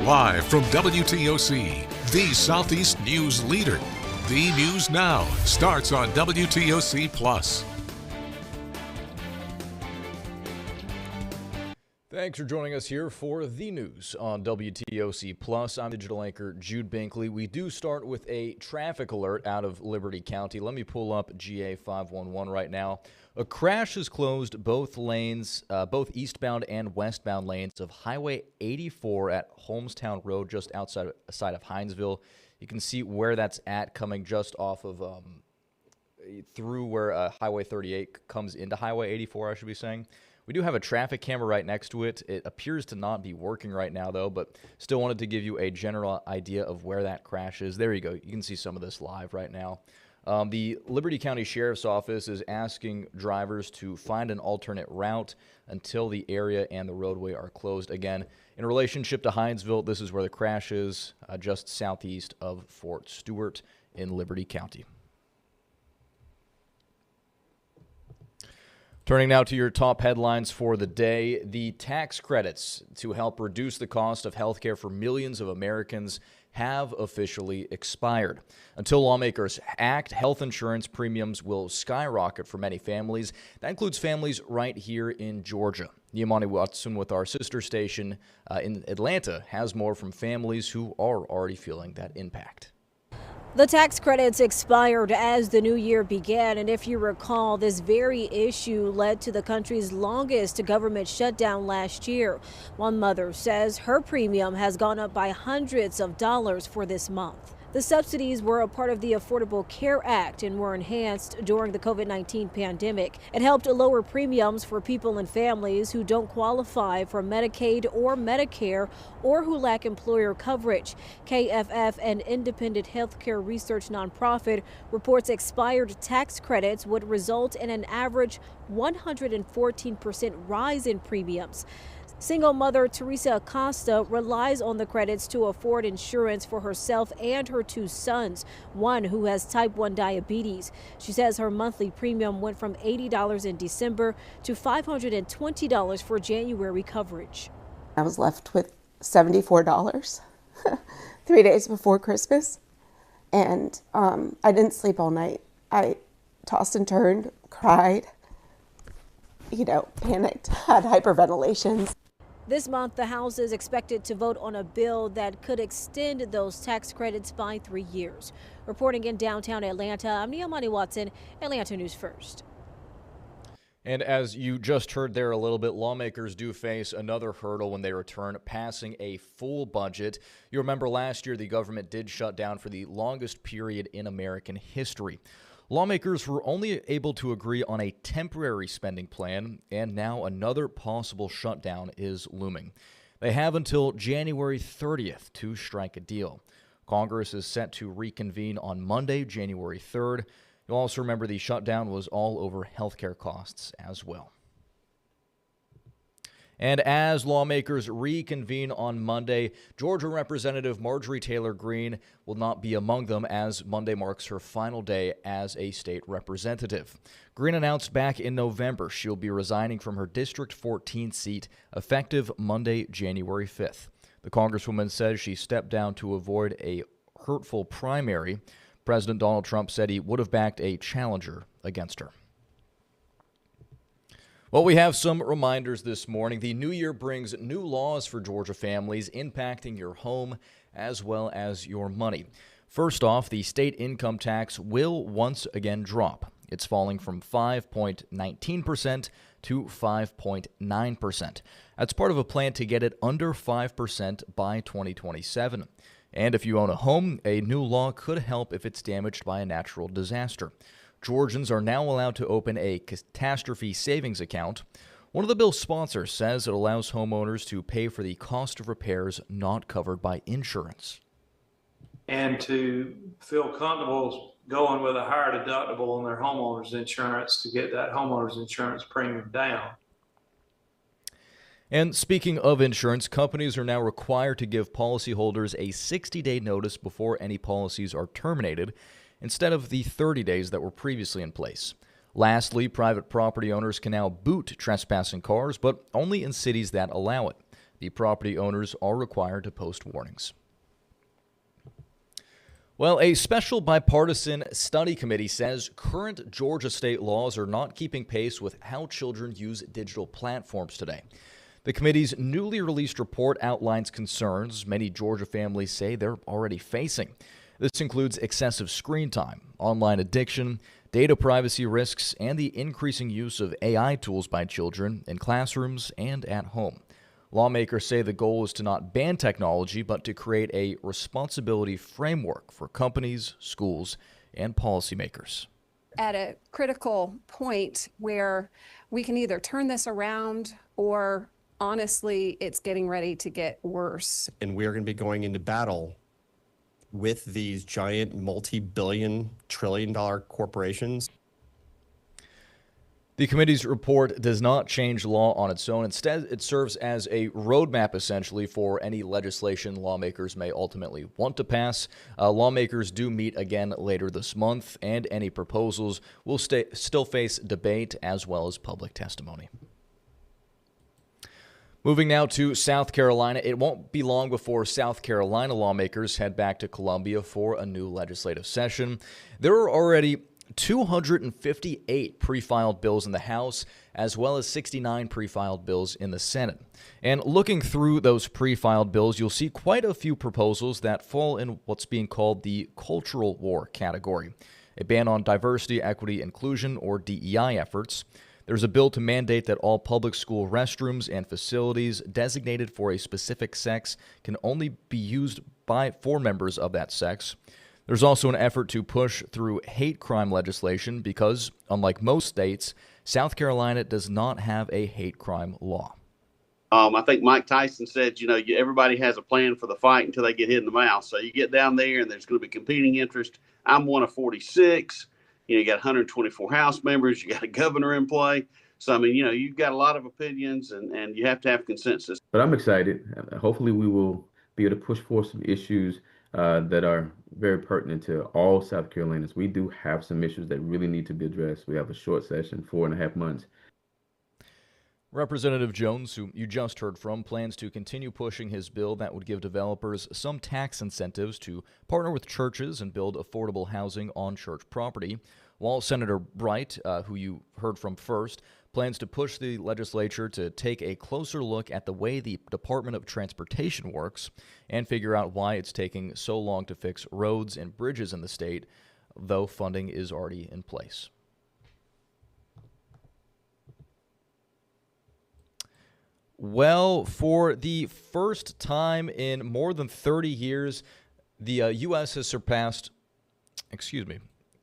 Live from WTOC, the Southeast News leader. The News Now starts on WTOC Plus. Thanks for joining us here for the news on WTOC Plus. I'm digital anchor Jude Binkley. We do start with a traffic alert out of Liberty County. Let me pull up GA 511 right now. A crash has closed both lanes, both eastbound and westbound lanes of Highway 84 at Holmestown Road, just outside of Hinesville. You can see where that's at, coming just off of through where Highway 38 comes into Highway 84, I should be saying. We do have a traffic camera right next to it. It appears to not be working right now, though, but still wanted to give you a general idea of where that crash is. There you go. You can see some of this live right now. The Liberty County Sheriff's Office is asking drivers to find an alternate route until the area and the roadway are closed. Again, in relationship to Hinesville, this is where the crash is, just southeast of Fort Stewart in Liberty County. Turning now to your top headlines for the day. The tax credits to help reduce the cost of health care for millions of Americans have officially expired. Until lawmakers act, health insurance premiums will skyrocket for many families. That includes families right here in Georgia. Niamani Watson with our sister station in Atlanta has more from families who are already feeling that impact. The tax credits expired as the new year began, and if you recall, this very issue led to the country's longest government shutdown last year. One mother says her premium has gone up by hundreds of dollars for this month. The subsidies were a part of the Affordable Care Act and were enhanced during the COVID-19 pandemic. It helped lower premiums for people and families who don't qualify for Medicaid or Medicare or who lack employer coverage. KFF, an independent healthcare research nonprofit, reports expired tax credits would result in an average 114% rise in premiums. Single mother Teresa Acosta relies on the credits to afford insurance for herself and her two sons, one who has type 1 diabetes. She says her monthly premium went from $80 in December to $520 for January coverage. I was left with $74 3 days before Christmas, and I didn't sleep all night. I tossed and turned, cried, panicked, had hyperventilations. This month, the House is expected to vote on a bill that could extend those tax credits by 3 years. Reporting in downtown Atlanta, I'm Niamani Watson, Atlanta News First. And as you just heard there a little bit, lawmakers do face another hurdle when they return, passing a full budget. You remember last year the government did shut down for the longest period in American history. Lawmakers were only able to agree on a temporary spending plan, and now another possible shutdown is looming. They have until January 30th to strike a deal. Congress is set to reconvene on Monday, January 3rd. You'll also remember the shutdown was all over healthcare costs as well. And as lawmakers reconvene on Monday, Georgia Representative Marjorie Taylor Greene will not be among them, as Monday marks her final day as a state representative. Greene announced back in November she'll be resigning from her District 14 seat effective Monday, January 5th. The Congresswoman says she stepped down to avoid a hurtful primary. President Donald Trump said he would have backed a challenger against her. Well, we have some reminders this morning. The new year brings new laws for Georgia families impacting your home as well as your money. First off, the state income tax will once again drop. It's falling from 5.19% to 5.9%. That's part of a plan to get it under 5% by 2027. And if you own a home, a new law could help if it's damaged by a natural disaster. Georgians are now allowed to open a catastrophe savings account. One of the bill's sponsors says it allows homeowners to pay for the cost of repairs not covered by insurance. And to feel comfortable going with a higher deductible on their homeowner's insurance to get that homeowner's insurance premium down. And speaking of insurance, companies are now required to give policyholders a 60-day notice before any policies are terminated, instead of the 30 days that were previously in place. Lastly, private property owners can now boot trespassing cars, but only in cities that allow it. The property owners are required to post warnings. Well, a special bipartisan study committee says current Georgia state laws are not keeping pace with how children use digital platforms today. The committee's newly released report outlines concerns many Georgia families say they're already facing. This includes excessive screen time, online addiction, data privacy risks, and the increasing use of AI tools by children in classrooms and at home. Lawmakers say the goal is to not ban technology, but to create a responsibility framework for companies, schools, and policymakers. At a critical point where we can either turn this around or honestly, it's getting ready to get worse. And we're going to be going into battle with these giant multi-billion, trillion-dollar corporations. The committee's report does not change law on its own. Instead, it serves as a roadmap, essentially, for any legislation lawmakers may ultimately want to pass. Lawmakers do meet again later this month, and any proposals will still face debate as well as public testimony. Moving now to South Carolina, it won't be long before South Carolina lawmakers head back to Columbia for a new legislative session. There are already 258 pre-filed bills in the House, as well as 69 pre-filed bills in the Senate. And looking through those pre-filed bills, you'll see quite a few proposals that fall in what's being called the cultural war category. A ban on diversity, equity, inclusion, or DEI efforts. There's a bill to mandate that all public school restrooms and facilities designated for a specific sex can only be used for members of that sex. There's also an effort to push through hate crime legislation because, unlike most states, South Carolina does not have a hate crime law. I think Mike Tyson said, everybody has a plan for the fight until they get hit in the mouth. So you get down there and there's going to be competing interest. I'm one of 46. You got 124 House members. You got a governor in play. So, you've got a lot of opinions and you have to have consensus. But I'm excited. Hopefully we will be able to push for some issues that are very pertinent to all South Carolinians. We do have some issues that really need to be addressed. We have a short session, 4.5 months. Representative Jones, who you just heard from, plans to continue pushing his bill that would give developers some tax incentives to partner with churches and build affordable housing on church property, while Senator Bright, who you heard from first, plans to push the legislature to take a closer look at the way the Department of Transportation works and figure out why it's taking so long to fix roads and bridges in the state, though funding is already in place. Well, for the first time in more than 30 years, the U.S. has surpassed,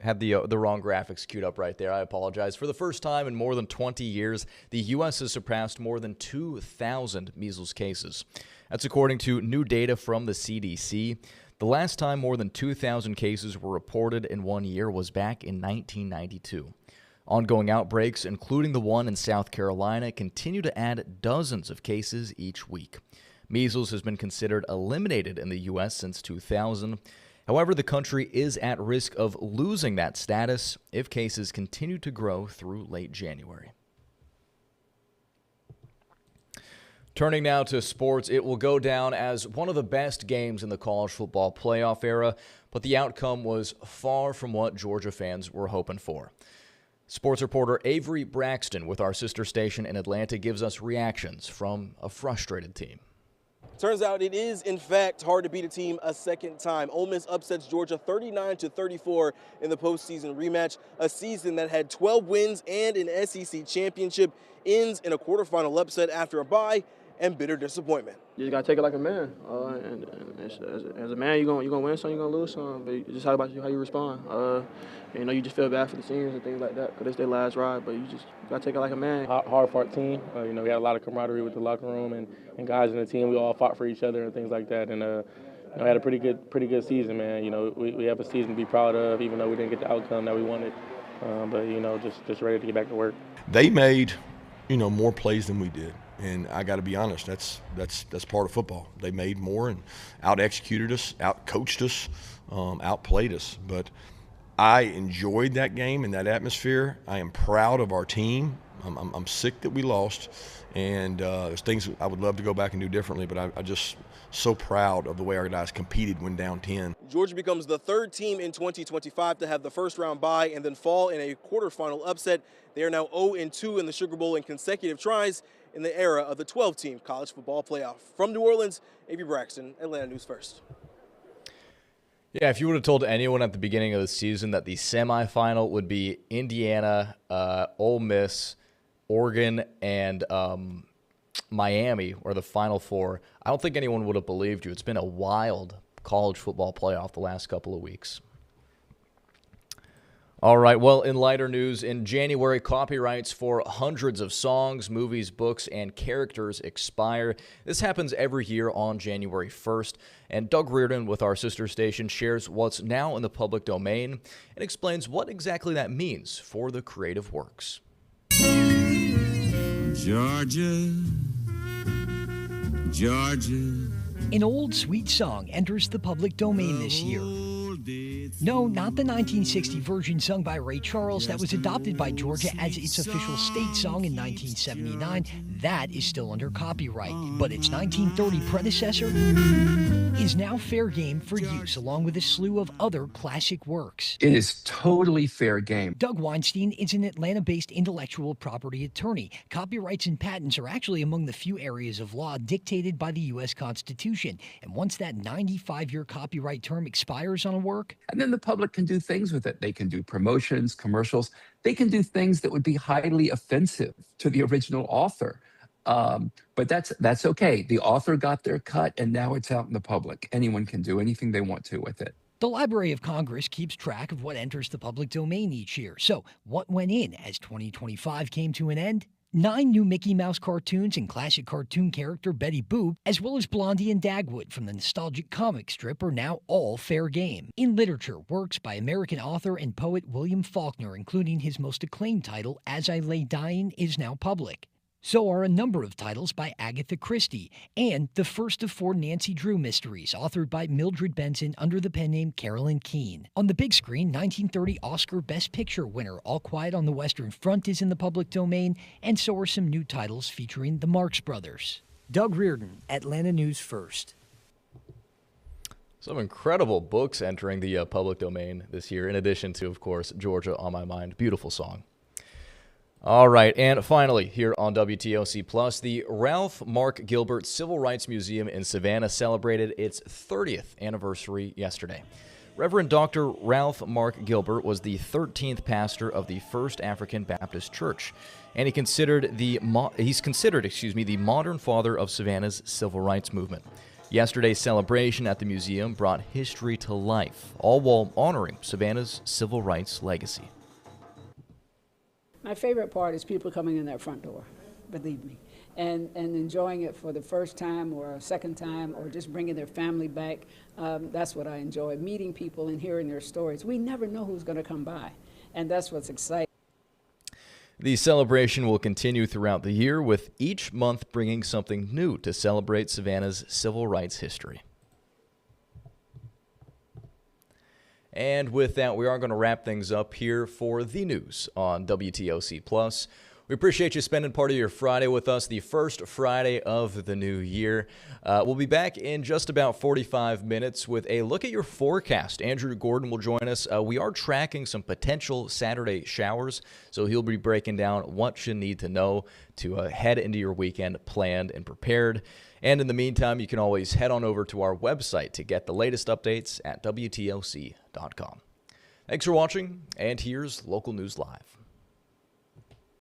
had the wrong graphics queued up right there. I apologize. For the first time in more than 20 years, the U.S. has surpassed more than 2,000 measles cases. That's according to new data from the CDC. The last time more than 2,000 cases were reported in 1 year was back in 1992. Ongoing outbreaks, including the one in South Carolina, continue to add dozens of cases each week. Measles has been considered eliminated in the U.S. since 2000. However, the country is at risk of losing that status if cases continue to grow through late January. Turning now to sports, it will go down as one of the best games in the college football playoff era, but the outcome was far from what Georgia fans were hoping for. Sports reporter Avery Braxton with our sister station in Atlanta gives us reactions from a frustrated team. Turns out it is, in fact, hard to beat a team a second time. Ole Miss upsets Georgia 39-34 in the postseason rematch. A season that had 12 wins and an SEC championship ends in a quarterfinal upset after a bye and bitter disappointment. You just gotta take it like a man. And as a man, you're gonna win some, you're gonna lose some. But it's just how you respond. You just feel bad for the seniors and things like that because it's their last ride. But you just gotta take it like a man. Hard for our team. We had a lot of camaraderie with the locker room and guys in the team. We all fought for each other and things like that. And we had a pretty good season, man. We have a season to be proud of, even though we didn't get the outcome that we wanted. But just ready to get back to work. They made more plays than we did. And I got to be honest, that's part of football. They made more and out-executed us, out-coached us, outplayed us. But I enjoyed that game and that atmosphere. I am proud of our team. I'm sick that we lost, And there's things I would love to go back and do differently, but I just so proud of the way our guys competed when down 10. Georgia becomes the third team in 2025 to have the first round bye and then fall in a quarterfinal upset. They are now 0-2 in the Sugar Bowl in consecutive tries in the era of the 12-team college football playoff. From New Orleans, A.B. Braxton, Atlanta News First. Yeah, if you would have told anyone at the beginning of the season that the semifinal would be Indiana, Ole Miss, Oregon, and Miami, or the Final Four, I don't think anyone would have believed you. It's been a wild college football playoff the last couple of weeks. All right, well, in lighter news, in January, copyrights for hundreds of songs, movies, books, and characters expire. This happens every year on January 1st, and Doug Reardon with our sister station shares what's now in the public domain and explains what exactly that means for the creative works. Georgia, Georgia. An old sweet song enters the public domain this year. No, not the 1960 version sung by Ray Charles that was adopted by Georgia as its official state song in 1979. That is still under copyright, but its 1930 predecessor is now fair game for use, along with a slew of other classic works. It is totally fair game. Doug Weinstein is an Atlanta-based intellectual property attorney. Copyrights and patents are actually among the few areas of law dictated by the U.S. Constitution. And once that 95-year copyright term expires on a work, and then the public can do things with it. They can do promotions, commercials. They can do things that would be highly offensive to the original author. But that's okay. The author got their cut, and now it's out in the public. Anyone can do anything they want to with it. The Library of Congress keeps track of what enters the public domain each year. So what went in as 2025 came to an end? 9 new Mickey Mouse cartoons and classic cartoon character Betty Boop, as well as Blondie and Dagwood from the nostalgic comic strip, are now all fair game. In literature, works by American author and poet William Faulkner, including his most acclaimed title, As I Lay Dying, is now public. So are a number of titles by Agatha Christie, and the first of 4 Nancy Drew mysteries, authored by Mildred Benson under the pen name Carolyn Keene. On the big screen, 1930 Oscar Best Picture winner All Quiet on the Western Front is in the public domain, and so are some new titles featuring the Marx Brothers. Doug Reardon, Atlanta News First. Some incredible books entering the public domain this year, in addition to, of course, Georgia on My Mind. Beautiful song. All right, and finally, here on WTOC Plus, the Ralph Mark Gilbert Civil Rights Museum in Savannah celebrated its 30th anniversary yesterday. Reverend Dr. Ralph Mark Gilbert was the 13th pastor of the First African Baptist Church, and he's considered the modern father of Savannah's civil rights movement. Yesterday's celebration at the museum brought history to life, all while honoring Savannah's civil rights legacy. My favorite part is people coming in that front door, believe me, and enjoying it for the first time or a second time or just bringing their family back. That's what I enjoy, meeting people and hearing their stories. We never know who's going to come by, and that's what's exciting. The celebration will continue throughout the year, with each month bringing something new to celebrate Savannah's civil rights history. And with that, we are going to wrap things up here for the news on WTOC Plus. We appreciate you spending part of your Friday with us, the first Friday of the new year. We'll be back in just about 45 minutes with a look at your forecast. Andrew Gordon will join us. We are tracking some potential Saturday showers, so he'll be breaking down what you need to know to head into your weekend planned and prepared. And in the meantime, you can always head on over to our website to get the latest updates at WTOC.com. Thanks for watching, and here's Local News Live.